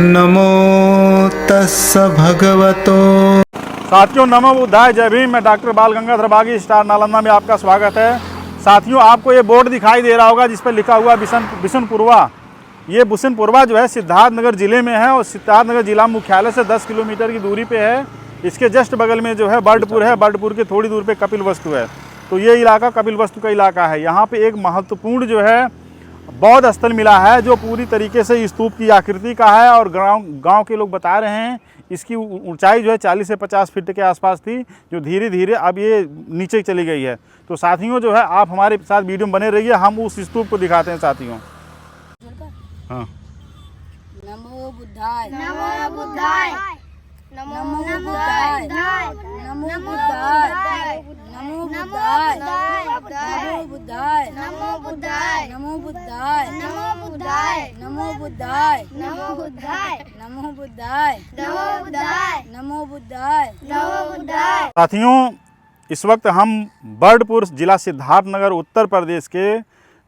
नमो तस्स भगवतो। साथियों नमो बुद्धाय, जय भीम। मैं डॉक्टर बाल गंगाधर बागी, स्टार नालंदा में आपका स्वागत है। साथियों आपको ये बोर्ड दिखाई दे रहा होगा जिस पर लिखा हुआ बिशनपुरवा। ये बिशनपुरवा जो है सिद्धार्थनगर ज़िले में है और सिद्धार्थनगर जिला मुख्यालय से 10 किलोमीटर की दूरी पे है। इसके जस्ट बगल में जो है बर्डपुर है, बर्डपुर के थोड़ी दूर पे कपिलवस्तु है। तो ये इलाका कपिलवस्तु का इलाका है। यहाँ पे एक महत्वपूर्ण जो है बौद्ध स्थल मिला है जो पूरी तरीके से स्तूप की आकृति का है और गांव के लोग बता रहे हैं इसकी ऊंचाई जो है 40 से 50 फीट के आसपास थी, जो धीरे धीरे अब ये नीचे चली गई है। तो साथियों जो है आप हमारे साथ वीडियो में बने रहिए, हम उस स्तूप को दिखाते हैं साथियों। हाँ। नमो बुद्धाय, नमो बुद्धाय, नमो बुद्धाय, नमो बुद्धाय, नमो बुद्धाय, नमो बुद्धाय, नमो बुद्धाय, नमो बुद्धाय, नमो बुद्धाय, नमो बुद्धाय, नमो बुद्धाय, नमो बुद्धाय, नमो बुद्धाय, नमो बुद्धाय, नमो बुद्धाय। साथियों इस वक्त हम बर्डपुर जिला सिद्धार्थनगर उत्तर प्रदेश के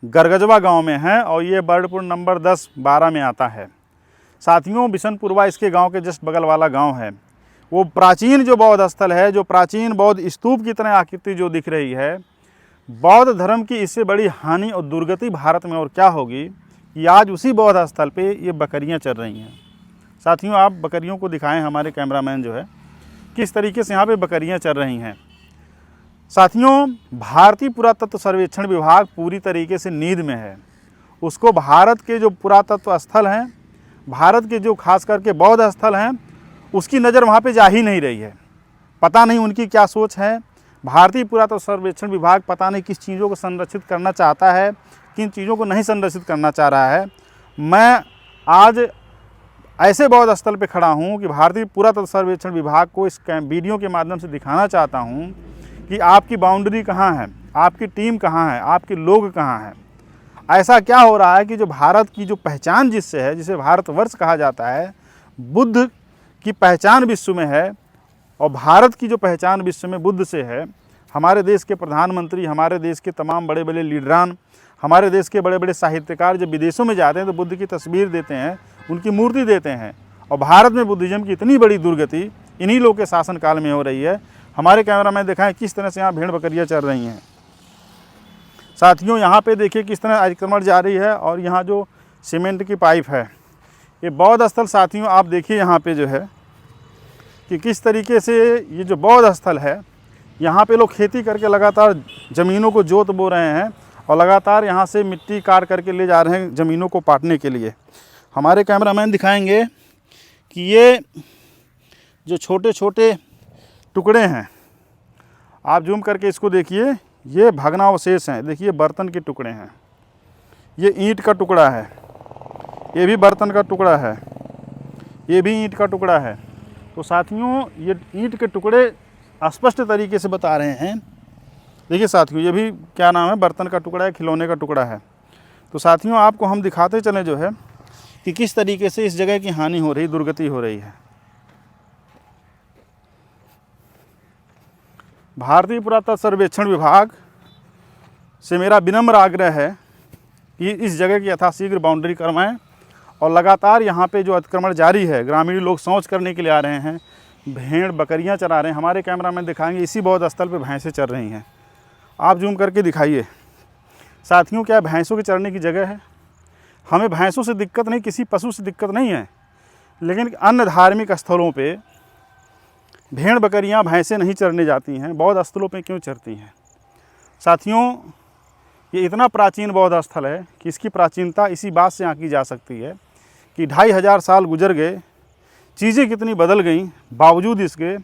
गरगजवा गांव में हैं और ये बर्डपुर नंबर 10-12 में आता है। साथियों बिशनपुरवा इसके गांव के जस्ट बगल वाला गांव है। वो प्राचीन जो बौद्ध स्थल है, जो प्राचीन बौद्ध स्तूप की तरह आकृति जो दिख रही है, बौद्ध धर्म की इससे बड़ी हानि और दुर्गति भारत में और क्या होगी कि आज उसी बौद्ध स्थल पे ये बकरियां चल रही हैं। साथियों आप बकरियों को दिखाएं, हमारे कैमरामैन जो है किस तरीके से यहाँ पे बकरियां चल रही हैं। साथियों भारतीय पुरातत्व सर्वेक्षण विभाग पूरी तरीके से नींद में है। उसको भारत के जो पुरातत्व स्थल हैं, भारत के जो खास करके बौद्ध स्थल हैं, उसकी नज़र वहाँ पे जा ही नहीं रही है। पता नहीं उनकी क्या सोच है। भारतीय पुरातत्व सर्वेक्षण विभाग पता नहीं किस चीज़ों को संरक्षित करना चाहता है, किन चीज़ों को नहीं संरक्षित करना चाह रहा है। मैं आज ऐसे बौद्ध स्थल पे खड़ा हूँ कि भारतीय पुरातत्व सर्वेक्षण विभाग को इस वीडियो के माध्यम से दिखाना चाहता हूँ कि आपकी बाउंड्री कहाँ है, आपकी टीम कहाँ है, आपके लोग कहाँ हैं। ऐसा क्या हो रहा है कि जो भारत की जो पहचान जिससे है, जिसे भारतवर्ष कहा जाता है, बुद्ध की पहचान विश्व में है और भारत की जो पहचान विश्व में बुद्ध से है। हमारे देश के प्रधानमंत्री, हमारे देश के तमाम बड़े बड़े लीडरान, हमारे देश के बड़े बड़े साहित्यकार जब विदेशों में जाते हैं तो बुद्ध की तस्वीर देते हैं, उनकी मूर्ति देते हैं। और भारत में बुद्धिज़्म की इतनी बड़ी दुर्गति इन्हीं लोग के शासनकाल में हो रही है। हमारे कैमरा में दिखाएं किस तरह से यहाँ भेड़ बकरियाँ चल रही हैं। साथियों यहाँ पे देखिए किस तरह अतिक्रमण जारी है और यहाँ जो सीमेंट की पाइप है, ये बौद्ध स्थल साथियों आप देखिए यहाँ पे जो है कि किस तरीके से ये जो बौद्ध स्थल है, यहाँ पे लोग खेती करके लगातार ज़मीनों को जोत बो रहे हैं और लगातार यहाँ से मिट्टी काट करके ले जा रहे हैं ज़मीनों को पाटने के लिए। हमारे कैमरामैन दिखाएंगे कि ये जो छोटे छोटे टुकड़े हैं, आप जूम करके इसको देखिए, ये भग्नावशेष हैं। देखिए बर्तन के टुकड़े हैं, ये ईंट का टुकड़ा है, ये भी बर्तन का टुकड़ा है, ये भी ईंट का टुकड़ा है। तो साथियों ये ईंट के टुकड़े स्पष्ट तरीके से बता रहे हैं। देखिए साथियों ये भी क्या नाम है, बर्तन का टुकड़ा है, खिलौने का टुकड़ा है। तो साथियों आपको हम दिखाते चलें जो है कि किस तरीके से इस जगह की हानि हो रही, दुर्गति हो रही है। भारतीय पुरातत्व सर्वेक्षण विभाग से मेरा विनम्र आग्रह है कि इस जगह की यथाशीघ्र बाउंड्री करवाएं और लगातार यहाँ पे जो अतिक्रमण जारी है, ग्रामीण लोग शौच करने के लिए आ रहे हैं, भेड़ बकरियाँ चरा रहे हैं। हमारे कैमरामैन दिखाएंगे इसी बौद्ध स्थल पे भैंसें चर रही हैं। आप जूम करके दिखाइए। साथियों क्या भैंसों के चरने की जगह है? हमें भैंसों से दिक्कत नहीं, किसी पशु से दिक्कत नहीं है, लेकिन अन्य धार्मिक स्थलों पर भेड़ बकरियां भैंसें नहीं चरने जाती हैं, बौद्ध स्थलों पे क्यों चरती हैं? साथियों ये इतना प्राचीन बौद्ध स्थल है कि इसकी प्राचीनता इसी बात से आंकी जा सकती है कि 2500 साल गुजर गए, चीज़ें कितनी बदल गईं, बावजूद इसके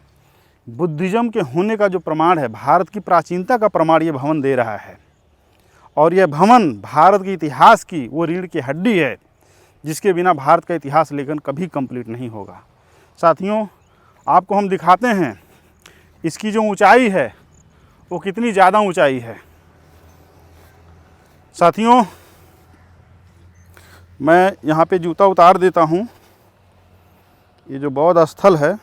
बुद्धिज़्म के होने का जो प्रमाण है, भारत की प्राचीनता का प्रमाण ये भवन दे रहा है। और यह भवन भारत के इतिहास की वो रीढ़ की हड्डी है जिसके बिना भारत का इतिहास लेखन कभी कंप्लीट नहीं होगा। साथियों आपको हम दिखाते हैं इसकी जो ऊंचाई है वो कितनी ज़्यादा ऊंचाई है। साथियों मैं यहाँ पे जूता उतार देता हूँ। ये जो बौद्ध स्थल है,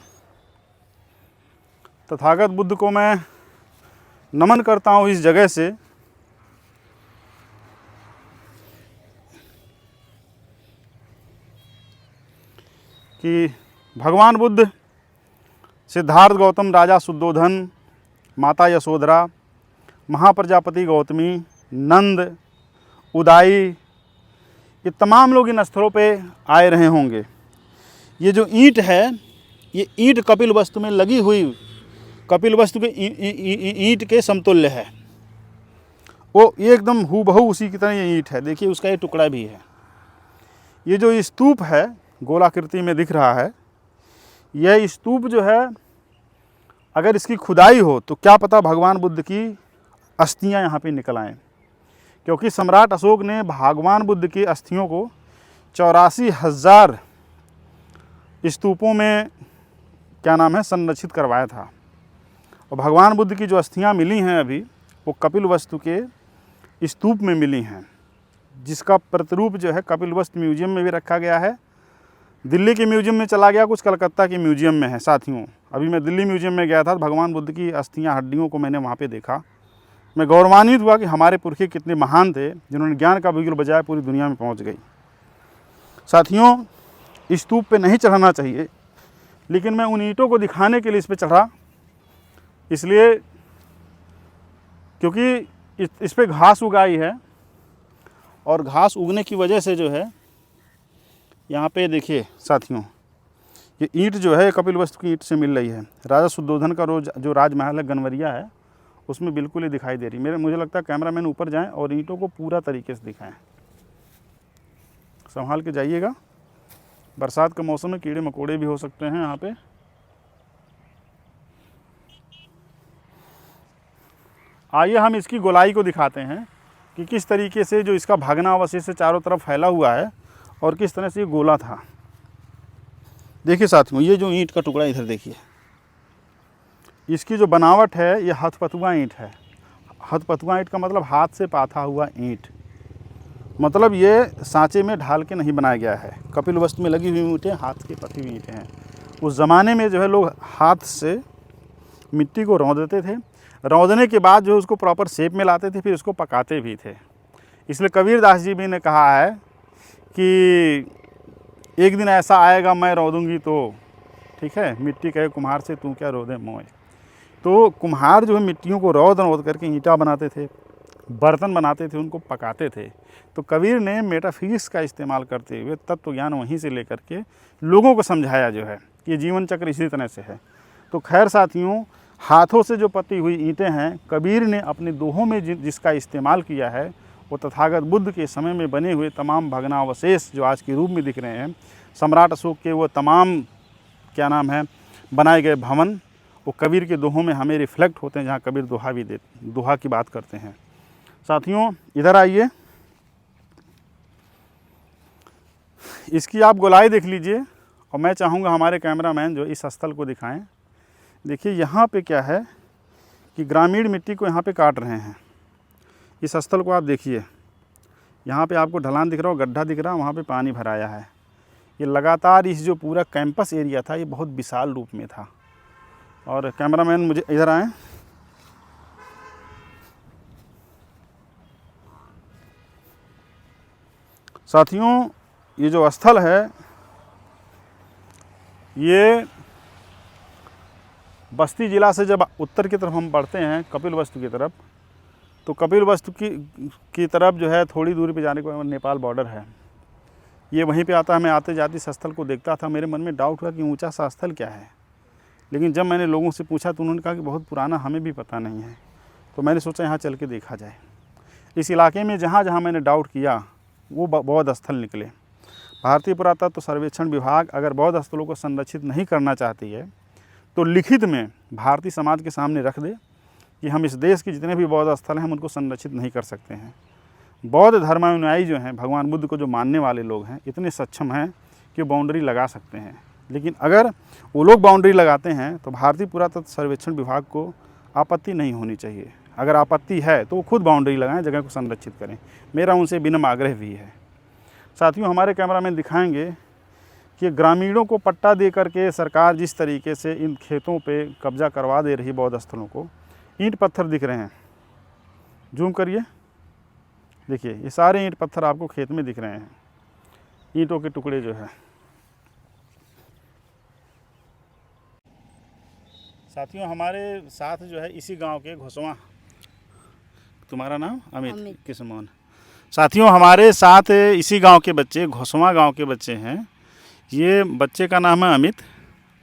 तथागत बुद्ध को मैं नमन करता हूँ इस जगह से। कि भगवान बुद्ध, सिद्धार्थ गौतम, राजा शुद्धोधन, माता यशोधरा, महाप्रजापति गौतमी, नंद, उदाई, ये तमाम लोग इन स्थलों पे आए रहे होंगे। ये जो ईंट है, ये ईंट कपिलवस्तु में लगी हुई कपिलवस्तु के ईंट के समतुल्य है। वो ये एकदम हूबहू उसी की तरह ये ईंट है। देखिए उसका ये टुकड़ा भी है। ये जो स्तूप है गोलाकृति में दिख रहा है, यह स्तूप जो है अगर इसकी खुदाई हो तो क्या पता भगवान बुद्ध की अस्थियां यहाँ पे निकल आएँ, क्योंकि सम्राट अशोक ने भगवान बुद्ध की अस्थियों को 84,000 स्तूपों में क्या नाम है संरक्षित करवाया था। और भगवान बुद्ध की जो अस्थियां मिली हैं अभी, वो कपिलवस्तु के स्तूप में मिली हैं, जिसका प्रतिरूप जो है कपिलवस्तु म्यूजियम में भी रखा गया है। दिल्ली के म्यूजियम में चला गया, कुछ कलकत्ता के म्यूजियम में है। साथियों, अभी मैं दिल्ली म्यूजियम में गया था, भगवान बुद्ध की अस्थियां, हड्डियों को मैंने वहाँ पे देखा। मैं गौरवान्वित हुआ कि हमारे पुरखे कितने महान थे, जिन्होंने ज्ञान का बिगुल बजाय पूरी दुनिया में पहुँच गई। साथियों, स्तूप पे नहीं चढ़ना चाहिए, लेकिन मैं उन ईंटों को दिखाने के लिए इस पे चढ़ा, इसलिए क्योंकि इस पे घास उगाई है, और घास उगने की वजह से जो है यहाँ पे देखिए साथियों, ये ईंट जो है कपिलवस्तु की ईंट से मिल रही है। राजा शुद्धोधन का जो राजमहल है गनवरिया है, उसमें बिल्कुल ही दिखाई दे रही। मुझे लगता है कैमरामैन ऊपर जाएं और ईंटों को पूरा तरीके से दिखाएं। संभाल के जाइएगा, बरसात का मौसम में कीड़े मकोड़े भी हो सकते हैं यहाँ पे। आइए हम इसकी गोलाई को दिखाते हैं कि किस तरीके से जो इसका भग्नावशेष चारों तरफ फैला हुआ है और किस तरह से ये गोला था। देखिए साथियों, ये जो ईंट का टुकड़ा इधर देखिए, इसकी जो बनावट है ये हथपथुआ ईंट है। हथपथुआ ईंट का मतलब हाथ से पाथा हुआ ईंट, मतलब ये सांचे में ढाल के नहीं बनाया गया है। कपिलवस्तु में लगी हुई ईंटें हाथ की पथी हुई ईंटें हैं। उस ज़माने में जो है लोग हाथ से मिट्टी को रौंदते थे, रौंदने के बाद जो उसको प्रॉपर शेप में लाते थे, फिर उसको पकाते भी थे। इसलिए कबीरदास जी भी ने कहा है कि एक दिन ऐसा आएगा मैं रौदूंगी तो, ठीक है, मिट्टी कहे कुम्हार से तू क्या रोदे मोए। तो कुम्हार जो है मिट्टियों को रौद करके ईंटा बनाते थे, बर्तन बनाते थे, उनको पकाते थे। तो कबीर ने मेटाफिजिक्स का इस्तेमाल करते हुए तत्व ज्ञान वहीं से लेकर के लोगों को समझाया जो है कि जीवन चक्र इसी तरह से है। तो खैर साथियों, हाथों से जो पती हुई ईंटें हैं, कबीर ने अपने दोहों में जिसका इस्तेमाल किया है, वो तथागत बुद्ध के समय में बने हुए तमाम भग्नावशेष जो आज के रूप में दिख रहे हैं, सम्राट अशोक के वो तमाम क्या नाम है बनाए गए भवन, वो कबीर के दोहों में हमें रिफ्लेक्ट होते हैं, जहाँ कबीर दोहा की बात करते हैं। साथियों इधर आइए, इसकी आप गोलाई देख लीजिए, और मैं चाहूँगा हमारे कैमरामैन जो इस स्थल को दिखाएं। देखिए यहाँ पे क्या है कि ग्रामीण मिट्टी को यहाँ पे काट रहे हैं। इस स्थल को आप देखिए, यहाँ पे आपको ढलान दिख रहा हो, गड्ढा दिख रहा है, वहाँ पे पानी भराया है। ये लगातार इस जो पूरा कैंपस एरिया था, ये बहुत विशाल रूप में था। और कैमरामैन मुझे इधर आएँ। साथियों, ये जो स्थल है, ये बस्ती ज़िला से जब उत्तर की तरफ हम बढ़ते हैं कपिलवस्तु की तरफ, तो कपिलवस्तु की तरफ जो है थोड़ी दूरी पे जाने को नेपाल बॉर्डर है, ये वहीं पे आता है। मैं आते जाते इस स्थल को देखता था, मेरे मन में डाउट हुआ कि ऊंचा सा स्थल क्या है, लेकिन जब मैंने लोगों से पूछा तो उन्होंने कहा कि बहुत पुराना, हमें भी पता नहीं है। तो मैंने सोचा यहाँ चल के देखा जाए। इस इलाके में जहाँ जहाँ मैंने डाउट किया वो बौद्ध स्थल निकले। भारतीय पुरातत्व सर्वेक्षण विभाग अगर बौद्ध स्थलों को संरक्षित नहीं करना चाहती है तो लिखित में भारतीय समाज के सामने रख दे कि हम इस देश के जितने भी बौद्ध स्थल हैं हम उनको संरक्षित नहीं कर सकते हैं। बौद्ध धर्मानुयायी जो हैं, भगवान बुद्ध को जो मानने वाले लोग हैं, इतने सक्षम हैं कि बाउंड्री लगा सकते हैं। लेकिन अगर वो लोग बाउंड्री लगाते हैं तो भारतीय पुरातत्व सर्वेक्षण विभाग को आपत्ति नहीं होनी चाहिए। अगर आपत्ति है तो वो खुद बाउंड्री लगाएं, जगह को संरक्षित करें। मेरा उनसे विनम्र आग्रह भी है। साथियों, हमारे कैमरामैन दिखाएंगे कि ग्रामीणों को पट्टा दे करके सरकार जिस तरीके से इन खेतों पे कब्जा करवा दे रही बौद्ध स्थलों को, ईंट पत्थर दिख रहे हैं, जूम करिए, देखिए ये सारे ईंट पत्थर आपको खेत में दिख रहे हैं, ईंटों के टुकड़े जो है। साथियों हमारे साथ जो है इसी गांव के घोसवा, तुम्हारा नाम अमित कृष्ण मोहन। साथियों हमारे साथ इसी गांव के बच्चे, घोसवा गांव के बच्चे हैं। ये बच्चे का नाम है अमित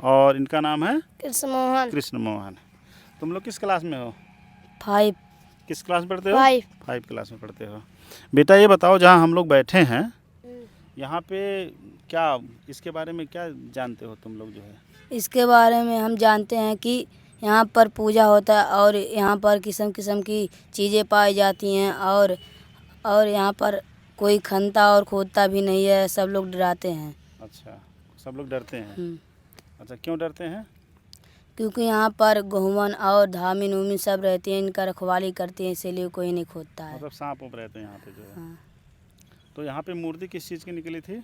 और इनका नाम है कृष्ण मोहन। तुम लोग किस क्लास में हो? 5। किस क्लास में पढ़ते हो? 5 क्लास में पढ़ते हो। बेटा ये बताओ, जहाँ हम लोग बैठे हैं यहाँ पे क्या, इसके बारे में क्या जानते हो तुम लोग जो है? इसके बारे में हम जानते हैं कि यहाँ पर पूजा होता है और यहाँ पर किस्म किस्म की चीज़ें पाई जाती हैं और यहाँ पर कोई खनता और खोदता भी नहीं है, सब लोग डराते हैं। अच्छा, सब लोग डरते हैं। अच्छा, क्यों डरते हैं? क्योंकि यहाँ पर गहुमन और धामिन उमिन सब रहती हैं, इनका रखवाली करती हैं, इसीलिए कोई नहीं खोदता है। मतलब सांप उप रहते हैं यहाँ पे जो है। हाँ। तो यहाँ पे मूर्ति किस चीज़ की निकली थी?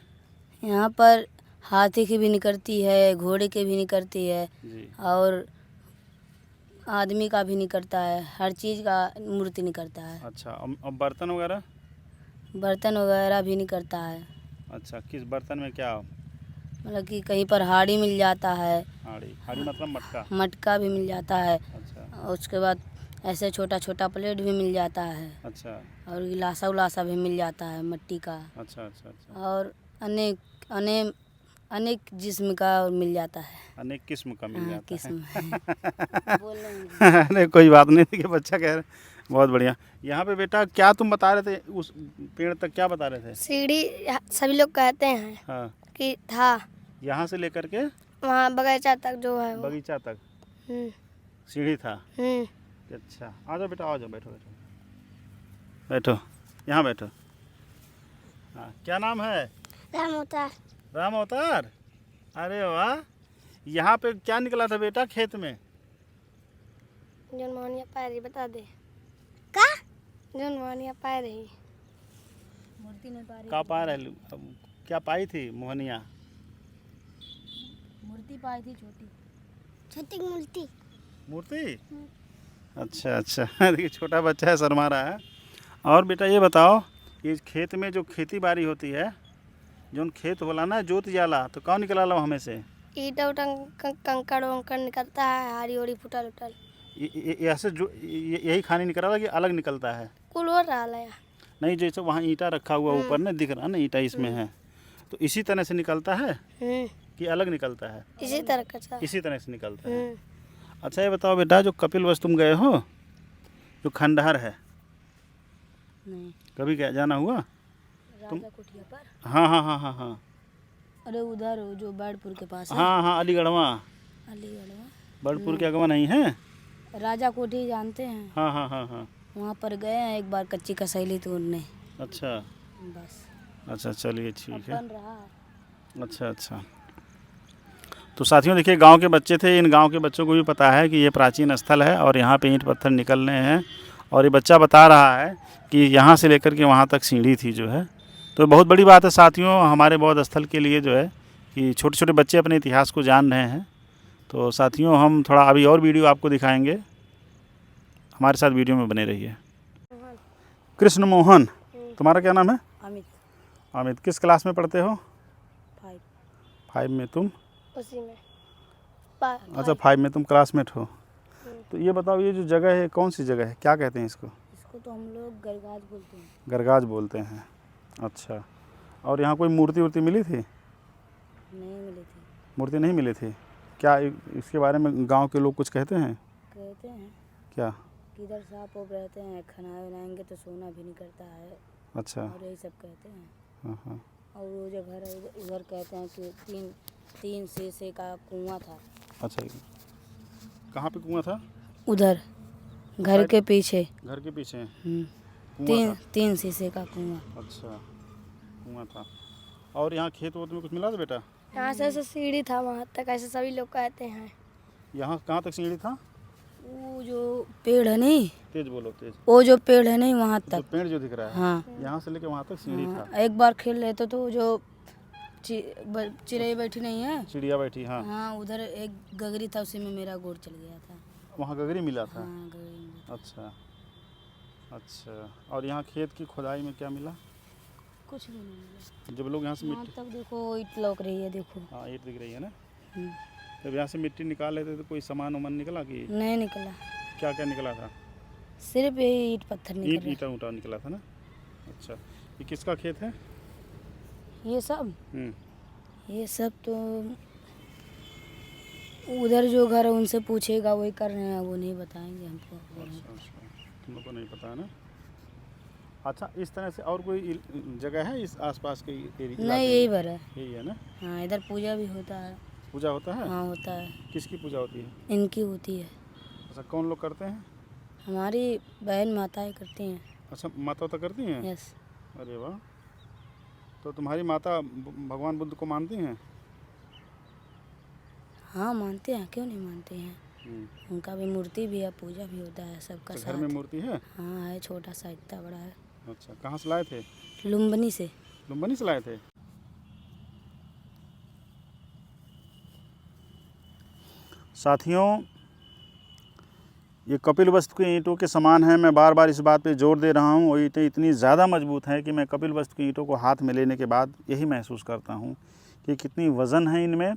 यहाँ पर हाथी की भी निकलती है, घोड़े की भी निकलती है जी। और आदमी का भी निकलता है, हर चीज़ का मूर्ति निकलता है। अच्छा, अब बर्तन वगैरह? बर्तन वगैरह भी निकलता है। अच्छा, किस बर्तन में क्या? मतलब कि कहीं पर हाड़ी मिल जाता है, हाड़ी मतलब मटका? मटका भी मिल जाता है। अच्छा। और उसके बाद ऐसे छोटा छोटा प्लेट भी मिल जाता है। अच्छा। और गिलासा उलासा भी मिल जाता है मिट्टी का। अच्छा अच्छा अच्छा। और अनेक अनेक अनेक जिस्म का मिल जाता है। अनेक किस्म का मिल जाता किस्म है। नहीं कोई बात नहीं थी कि बच्चा कह रहे, बहुत बढ़िया। यहाँ पे बेटा क्या तुम बता रहे थे, उस पेड़ तक क्या बता रहे थे? सीढ़ी सभी लोग कहते हैं हाँ। कि था यहाँ से लेकर के वहाँ बगीचा तक जो है वो। बगीचा तक हम्म, सीढ़ी था। अच्छा, आ जाओ बेटा, आ जाओ, बैठो बैठो बैठो, यहाँ बैठो। हाँ, क्या नाम है? राम अवतार। अरे वाह, यहाँ पे क्या निकला था बेटा खेत में? जोन मोहनिया पाए रही, बता दे का? जोन मोहनिया पाए रही, मूर्ति नहीं पा रही। का पा रहे, क्या पाई थी मोहनिया? मूर्ति पाई थी, छोटी छोटी मूर्ति। अच्छा अच्छा। देखिए छोटा बच्चा है, शर्मा रहा है। और बेटा ये बताओ, ये खेत में जो खेती बाड़ी होती है, जोन खेत होला ना जोत जाला, तो कौन निकला लो हमें से? ईटा उटा कंकड़ वंकड़ निकलता है, हारी ओरी फुटल उटल। ऐसे जो यही खाने निकला कि अलग निकलता है? कुल हो रहा है। नहीं, जैसे वहाँ ईंटा रखा हुआ ऊपर ना दिख रहा ना, ईंटा इसमें है, तो इसी तरह से निकलता है कि अलग निकलता है? इसी तरह का। इसी तरह से निकलता है। अच्छा ये बताओ बेटा, जो कपिलवस्तु तुम गए हो, जो खंडहर है, नहीं। कभी क्या जाना हुआ तुम? राजा कुटिया पर। हाँ हाँ हाँ हाँ हाँ। अरे उधर जो बैडपुर के पास है। हाँ हाँ, अलीगढ़वा। बर्डपुर के अगवा नहीं है? राजा कोठी जानते हैं? हाँ हाँ हाँ हाँ। वहाँ पर गए हैं एक बार कच्ची कसैली तोड़ने। अच्छा बस। अच्छा, चलिए ठीक है। बन रहा है। अच्छा अच्छा। तो साथियों देखिए, गांव के बच्चे थे, इन गांव के बच्चों को भी पता है कि ये प्राचीन स्थल है और यहाँ पे ईंट पत्थर निकलने हैं। और ये बच्चा बता रहा है कि यहाँ से लेकर के वहाँ तक सीढ़ी थी जो है। तो बहुत बड़ी बात है साथियों हमारे बौद्ध स्थल के लिए जो है कि छोटे छोटे बच्चे अपने इतिहास को जान रहे हैं। तो साथियों हम थोड़ा अभी और वीडियो आपको दिखाएंगे, हमारे साथ वीडियो में बने रहिए। कृष्ण मोहन, तुम्हारा क्या नाम है? अमित। अमित, किस क्लास में पढ़ते हो? 5 में। तुम? उसी में। अच्छा, 5 में तुम क्लासमेट हो। तो ये बताओ, ये जो जगह है कौन सी जगह है, क्या कहते हैं इसको? इसको तो हम लोग गरगाज बोलते हैं। गरगाज बोलते हैं। अच्छा, और यहाँ कोई मूर्ति वूर्ति मिली थी? नहीं मिली थी। मूर्ति नहीं मिली थी? क्या इसके बारे में गांव के लोग कुछ कहते हैं? कहते हैं क्या? किधर सांप ओप रहते हैं, खाना बनाएंगे तो सोना भी निकलता है। अच्छा। और यही सब कहते हैं। हाँ हाँ। और वो जो घर है उधर कहते हैं कि तीन शीशे का कुआं था। अच्छा, कहाँ पे कुआं था? उधर घर के पीछे। घर के पीछे तीन शीशे का कुआं। अच्छा, कुआं था। और यहाँ खेत वोत में कुछ मिला था बेटा? यहाँ से ऐसे सीढ़ी था वहाँ तक, ऐसे सभी लोग कहते हैं। यहाँ कहाँ तक सीढ़ी था? वो जो पेड़ है नहीं, तेज बोलो, तेज। वो जो पेड़ है नहीं वहाँ तक। पेड़ जो दिख रहा है, हाँ, यहाँ से लेके वहाँ तक सीढ़ी था। एक बार खेल रहे थे तो जो चिड़ै बैठी नहीं है, चिड़िया बैठी, हाँ हाँ, उधर एक गगरी था, उसी में मेरा गोड़ चल गया था। वहाँ गगरी मिला था? हाँ, गगरी मिला। अच्छा अच्छा। और यहाँ खेत की खुदाई में क्या मिला? कुछ भी नहीं मिला। जब लोग यहाँ से यहाँ तक देखो ईंट लौक रही है, देखो। हाँ, ईंट दिख रही है ना। जब यहाँ से मिट्टी निकाल लेते तो कोई सामान वामान निकला कि नहीं निकला, क्या क्या निकला था? सिर्फ यही ईंट पत्थर ईंट निकले। ईंटा ऊँटा निकला था ना। अच्छा, ये किसका खेत है? ये सब हम्म, ये सब तो उधर जो घर है उनसे पूछेगा, वही कर रहे हैं, वो नहीं बताएंगे हमको। अच्छा अच्छा, तुम लोग को नहीं पता है ना। अच्छा, इस तरह से और कोई जगह है इस आसपास के एरिया? नहीं, यही भर है। यही है ना। हाँ, इधर पूजा भी होता है। पूजा होता है? हाँ, होता है। किसकी पूजा होती है? इनकी होती है। अच्छा, कौन लोग करते हैं? हमारी बहन माताएं करती हैं। अच्छा, माता वाता करती हैं? यस। अरे वाह, तो तुम्हारी माता भगवान बुद्ध को मानती हैं? हाँ, मानते हैं, क्यों नहीं मानते हैं। हम्म। उनका भी मूर्ति भी है, पूजा भी होता है सबका अच्छा, घर में साथ। मूर्ति है? हाँ है, छोटा सा, इतना बड़ा है। अच्छा, कहाँ से लाए थे? लुम्बनी से। लुम्बिनी से लाए थे? साथियों, ये कपिलवस्तु के ईंटों के समान हैं। मैं बार बार इस बात पे जोर दे रहा हूँ। वो ईंटें इतनी ज़्यादा मजबूत हैं कि मैं कपिलवस्तु की ईंटों को हाथ में लेने के बाद यही महसूस करता हूँ कि कितनी वज़न है इनमें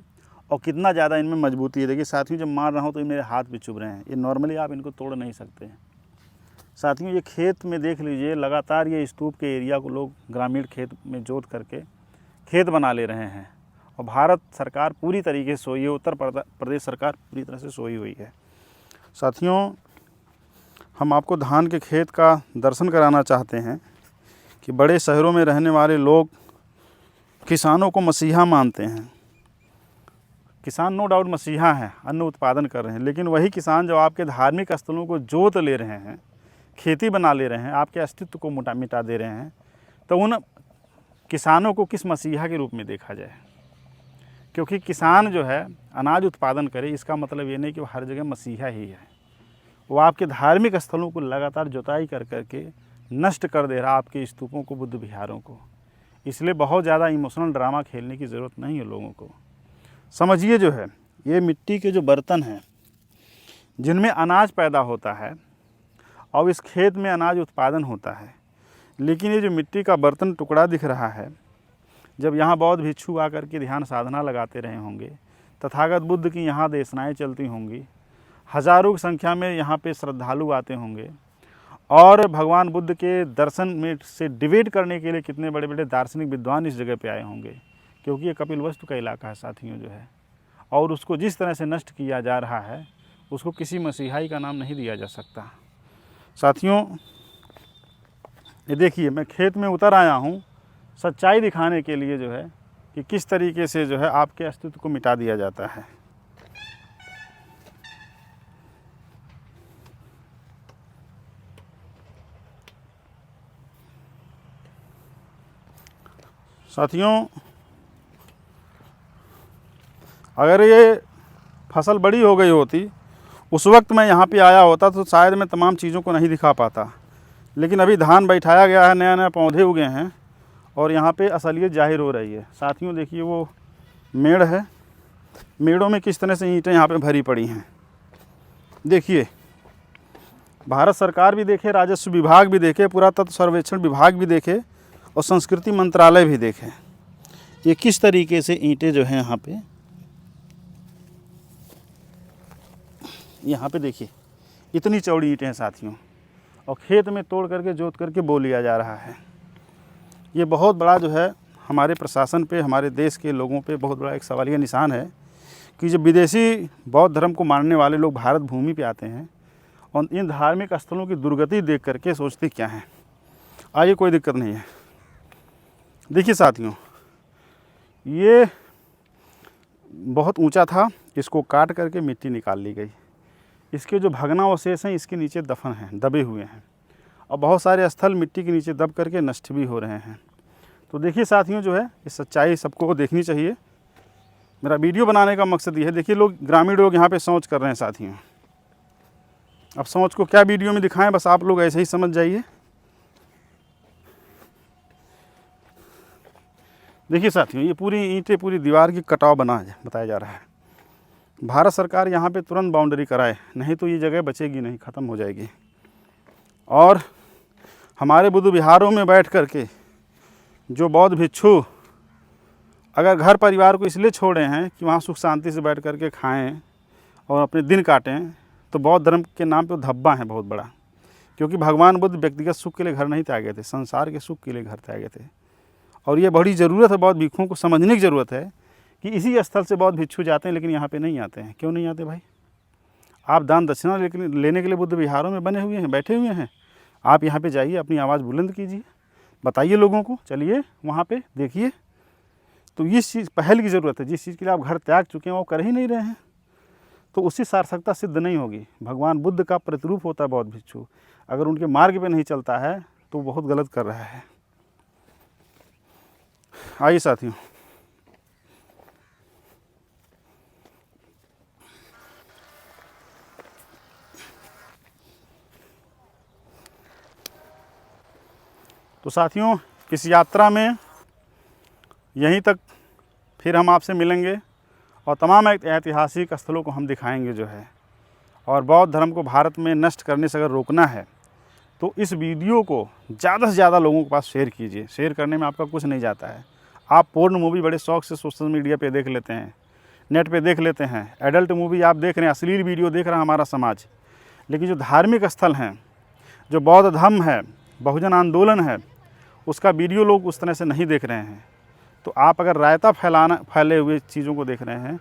और कितना ज़्यादा इनमें मजबूती है। देखिए साथियों, जब मार रहा हूँ तो ये मेरे हाथ भी चुभ रहे हैं। ये नॉर्मली आप इनको तोड़ नहीं सकते हैं। साथियों, ये खेत में देख लीजिए, लगातार ये स्तूप के एरिया को लोग ग्रामीण खेत में जोत करके खेत बना ले रहे हैं। और भारत सरकार पूरी तरीके से सोई है, उत्तर प्रदेश सरकार पूरी तरह से सोई हुई है। साथियों, हम आपको धान के खेत का दर्शन कराना चाहते हैं कि बड़े शहरों में रहने वाले लोग किसानों को मसीहा मानते हैं। किसान नो डाउट मसीहा हैं, अन्न उत्पादन कर रहे हैं, लेकिन वही किसान जो आपके धार्मिक स्थलों को जोत ले रहे हैं, खेती बना ले रहे हैं, आपके अस्तित्व को मिटा दे रहे हैं, तो उन किसानों को किस मसीहा के रूप में देखा जाए? क्योंकि किसान जो है अनाज उत्पादन करे, इसका मतलब ये नहीं कि वो हर जगह मसीहा ही है। वो आपके धार्मिक स्थलों को लगातार जुताई कर करके नष्ट कर दे रहा, आपके स्तूपों को, बुद्ध विहारों को। इसलिए बहुत ज़्यादा इमोशनल ड्रामा खेलने की ज़रूरत नहीं है लोगों को। समझिए, जो है ये मिट्टी के जो बर्तन हैं जिनमें अनाज पैदा होता है और इस खेत में अनाज उत्पादन होता है, लेकिन ये जो मिट्टी का बर्तन टुकड़ा दिख रहा है, जब यहाँ बौद्ध भिक्षु आकर के ध्यान साधना लगाते रहे होंगे, तथागत बुद्ध की यहाँ देशनाएँ चलती होंगी, हज़ारों की संख्या में यहाँ पे श्रद्धालु आते होंगे और भगवान बुद्ध के दर्शन में से डिबेट करने के लिए कितने बड़े बड़े दार्शनिक विद्वान इस जगह पे आए होंगे, क्योंकि ये कपिलवस्तु का इलाका है साथियों जो है। और उसको जिस तरह से नष्ट किया जा रहा है, उसको किसी मसीहाई का नाम नहीं दिया जा सकता। साथियों, ये देखिए, मैं खेत में उतर आया हूँ सच्चाई दिखाने के लिए, जो है कि किस तरीके से जो है आपके अस्तित्व को मिटा दिया जाता है। साथियों, अगर ये फसल बड़ी हो गई होती, उस वक्त मैं यहाँ पे आया होता तो शायद मैं तमाम चीज़ों को नहीं दिखा पाता। लेकिन अभी धान बैठाया गया है, नया नया पौधे उगे हैं और यहाँ पे असलियत जाहिर हो रही है। साथियों देखिए, वो मेड़ है, मेड़ों में किस तरह से ईंटें यहाँ पे भरी पड़ी हैं। देखिए, भारत सरकार भी देखे, राजस्व विभाग भी देखे, पुरातत्व सर्वेक्षण विभाग भी देखे और संस्कृति मंत्रालय भी देखे, ये किस तरीके से ईंटें जो हैं यहाँ पे देखिए, इतनी चौड़ी ईंटें हैं साथियों, और खेत में तोड़ करके जोत करके बो लिया जा रहा है। ये बहुत बड़ा जो है हमारे प्रशासन पे, हमारे देश के लोगों पे बहुत बड़ा एक सवालिया निशान है कि जब विदेशी बौद्ध धर्म को मानने वाले लोग भारत भूमि पे आते हैं और इन धार्मिक स्थलों की दुर्गति देख करके सोचते क्या हैं। आइए, कोई दिक्कत नहीं है। देखिए साथियों, ये बहुत ऊंचा था, इसको काट करके मिट्टी निकाल ली गई। इसके जो भग्नावशेष हैं इसके नीचे दफन हैं, दबे हुए हैं, और बहुत सारे स्थल मिट्टी के नीचे दब करके नष्ट भी हो रहे हैं। तो देखिए साथियों, जो है इस सच्चाई सबको देखनी चाहिए। मेरा वीडियो बनाने का मकसद ये है। देखिए, लोग, ग्रामीण लोग यहाँ पे शौच कर रहे हैं साथियों। अब शौच को क्या वीडियो में दिखाएं, बस आप लोग ऐसे ही समझ जाइए। देखिए साथियों, ये पूरी ईंटें, पूरी दीवार की कटाव बताया जा रहा है। भारत सरकार यहाँ पे तुरंत बाउंड्री कराए, नहीं तो ये जगह बचेगी नहीं, ख़त्म हो जाएगी। और हमारे बुद्ध विहारों में बैठ कर के जो बौद्ध भिक्षु अगर घर परिवार को इसलिए छोड़े हैं कि वहाँ सुख शांति से बैठ कर के खाएँ और अपने दिन काटें, तो बौद्ध धर्म के नाम पे धब्बा है बहुत बड़ा। क्योंकि भगवान बुद्ध व्यक्तिगत सुख के लिए घर नहीं त्यागे थे, संसार के सुख के लिए घर त्यागे थे। और ये बड़ी ज़रूरत है बौद्ध भिक्षुओं को समझने की ज़रूरत है कि इसी स्थल से बौद्ध भिक्षु जाते हैं, लेकिन यहाँ पे नहीं आते हैं। क्यों नहीं आते भाई? आप दान दक्षिणा लेने के लिए बुद्ध विहारों में बने हुए हैं, बैठे हुए हैं। आप यहाँ पे जाइए, अपनी आवाज़ बुलंद कीजिए, बताइए लोगों को, चलिए वहाँ पे देखिए। तो इस चीज़ पहल की ज़रूरत है। जिस चीज़ के लिए आप घर त्याग चुके हैं वो कर ही नहीं रहे हैं, तो उसकी सार्थकता सिद्ध नहीं होगी। भगवान बुद्ध का प्रतिरूप होता है बौद्ध भिक्षु, अगर उनके मार्ग पे नहीं चलता है तो बहुत गलत कर रहा है। आइए साथियों, तो साथियों इस यात्रा में यहीं तक, फिर हम आपसे मिलेंगे और तमाम ऐतिहासिक स्थलों को हम दिखाएंगे जो है। और बौद्ध धर्म को भारत में नष्ट करने से अगर रोकना है तो इस वीडियो को ज़्यादा से ज़्यादा लोगों के पास शेयर कीजिए। शेयर करने में आपका कुछ नहीं जाता है। आप पोर्न मूवी बड़े शौक से सोशल मीडिया पे देख लेते हैं, नेट पे देख लेते हैं, एडल्ट मूवी आप देख रहे हैं, अश्लील वीडियो देख रहा है हमारा समाज। लेकिन जो धार्मिक स्थल हैं, जो बौद्ध धर्म है, बहुजन आंदोलन है, उसका वीडियो लोग उस तरह से नहीं देख रहे हैं। तो आप अगर रायता फैले हुए चीज़ों को देख रहे हैं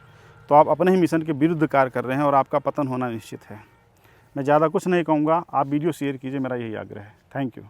तो आप अपने ही मिशन के विरुद्ध कार्य कर रहे हैं और आपका पतन होना निश्चित है। मैं ज़्यादा कुछ नहीं कहूँगा, आप वीडियो शेयर कीजिए, मेरा यही आग्रह है। Thank you.